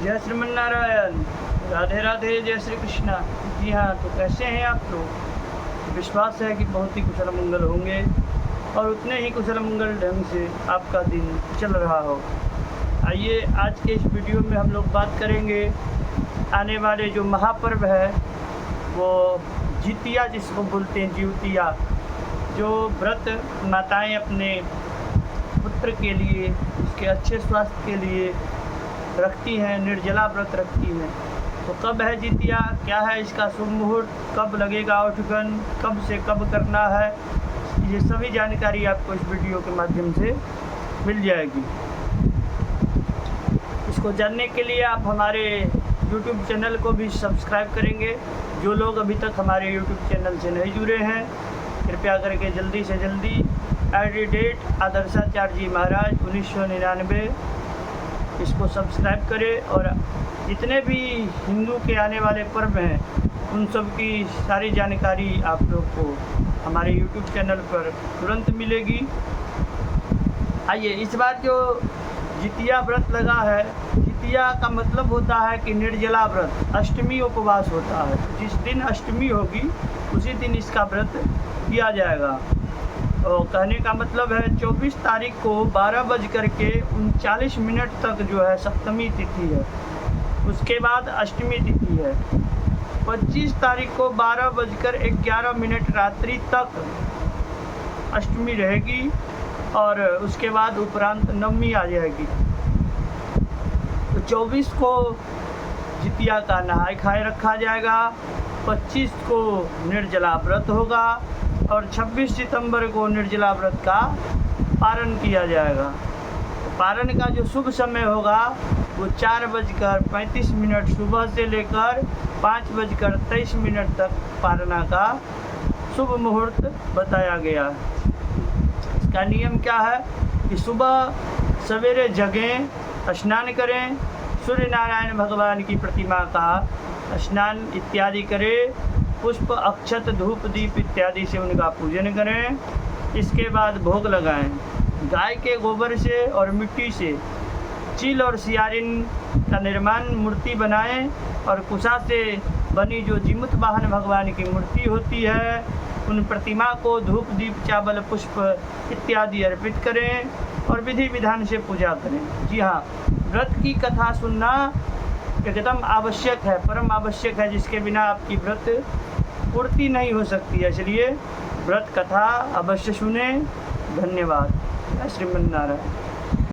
जय श्रीमन्नारायण। राधे राधे। जय श्री कृष्णा। जी हाँ, तो कैसे हैं आप लोग? विश्वास है कि बहुत ही कुशल मंगल होंगे और उतने ही कुशल मंगल ढंग से आपका दिन चल रहा हो। आइए आज के इस वीडियो में हम लोग बात करेंगे आने वाले जो महापर्व है वो जितिया, जिसको बोलते हैं जिउतिया, जो व्रत माताएं अपने पुत्र के लिए, उसके अच्छे स्वास्थ्य के लिए रखती हैं, निर्जला व्रत रखती हैं। तो कब है जितिया, क्या है इसका शुभ मुहूर्त, कब लगेगा औठगन, कब से कब करना है, ये सभी जानकारी आपको इस वीडियो के माध्यम से मिल जाएगी। इसको जानने के लिए आप हमारे YouTube चैनल को भी सब्सक्राइब करेंगे। जो लोग अभी तक हमारे YouTube चैनल से नहीं जुड़े हैं, कृपया करके जल्दी से जल्दी @ आदर्शाचार्य महाराज 1999 इसको सब्सक्राइब करें और जितने भी हिंदू के आने वाले पर्व हैं उन सब की सारी जानकारी आप लोग को हमारे YouTube चैनल पर तुरंत मिलेगी। आइए, इस बार जो जितिया व्रत लगा है, जितिया का मतलब होता है कि निर्जला व्रत, अष्टमी उपवास होता है। जिस दिन अष्टमी होगी उसी दिन इसका व्रत किया जाएगा। और कहने का मतलब है 24 तारीख को 12:39 तक जो है सप्तमी तिथि है, उसके बाद अष्टमी तिथि है। 25 तारीख को 12:11 रात्रि तक अष्टमी रहेगी और उसके बाद उपरांत नवमी आ जाएगी। तो 24 को जितिया का नहाय खाए रखा जाएगा, 25 को निर्जला व्रत होगा और 26 सितंबर को निर्जला व्रत का पारण किया जाएगा। पारण का जो शुभ समय होगा वो 4:35 सुबह से लेकर 5:23 तक पारणा का शुभ मुहूर्त बताया गया है। इसका नियम क्या है कि सुबह सवेरे जगें, स्नान करें, सूर्य नारायण भगवान की प्रतिमा का स्नान इत्यादि करें, पुष्प, अक्षत, धूप, दीप इत्यादि से उनका पूजन करें। इसके बाद भोग लगाएं। गाय के गोबर से और मिट्टी से चील और सियारिन का निर्माण मूर्ति बनाएं और कुशा से बनी जो जीमूत वाहन भगवान की मूर्ति होती है उन प्रतिमा को धूप, दीप, चावल, पुष्प इत्यादि अर्पित करें और विधि विधान से पूजा करें। जी हाँ, व्रत की कथा सुनना एकदम आवश्यक है, परम आवश्यक है, जिसके बिना आपकी व्रत पूर्ति नहीं हो सकती है। इसलिए व्रत कथा अवश्य सुने। धन्यवाद। जय श्रीमन्नारायण।